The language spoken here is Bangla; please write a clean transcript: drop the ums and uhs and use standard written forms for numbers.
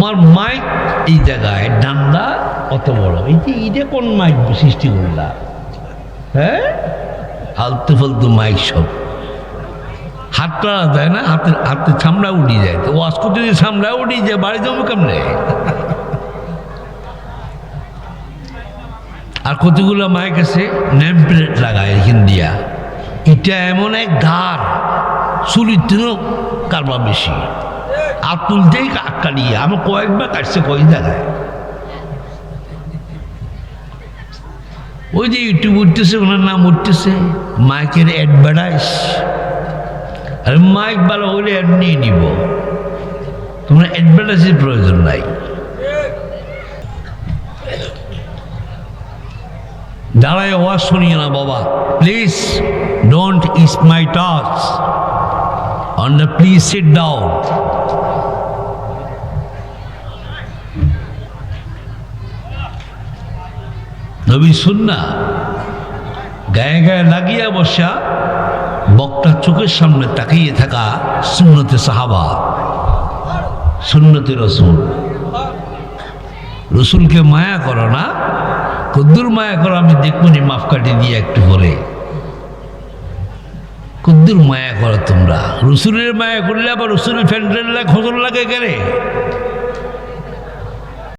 তোমার মাইক এই জায়গায় ডান্ডা অত বড়, এই যে ইডে কোন মাইক সৃষ্টি করলা? হ্যাঁ, আলতু ফালতু মাইক সব। হাত পাড়া যায় না, হাতে চামড়া উঠে যায়। তো ওয়াশ করতে যদি চামড়া উঠে যায়, বাড়ি যাবো কেমনে? আর কতগুলো মাইক আছে নেম প্লেট লাগায় এখান দিয়া। এটা এমন এক ধার, চুরির দিনও কারবার বেশি। আর তুলতেই কাটিয়ে আমার কয়েকবার কাটছে কয়েক জায়গায়। ওই যে ইউটিউব উঠতেছে, ওনার নাম উঠতেছে মাইকের অ্যাডভার্টাইজ। আর মাইক ভালো হলে এমনি নিব, তোমার অ্যাডভার্টাইজের প্রয়োজন নাই। দাঁড়ায় ওয়াজ শুনিয়ে না বাবা, please don't is my touch on the, please sit down. নবী সুন্নাহ গায়ে গায়ে লাগিয়া বসা, বক্তার চোখের সামনে তাকিয়ে থাকা সুন্নতে সাহাবা, সুন্নতে রসুল। রসুলকে মায়া করো না, কদ্দুর মায়া করো আমি দেখবনি মাপকাঠি দিয়ে একটু পরে। কদ্দুর মায়া করো তোমরা, রসুলের মায়া করলে আবার রসুলের ফ্যান্ডেল খজর লাগে গেলে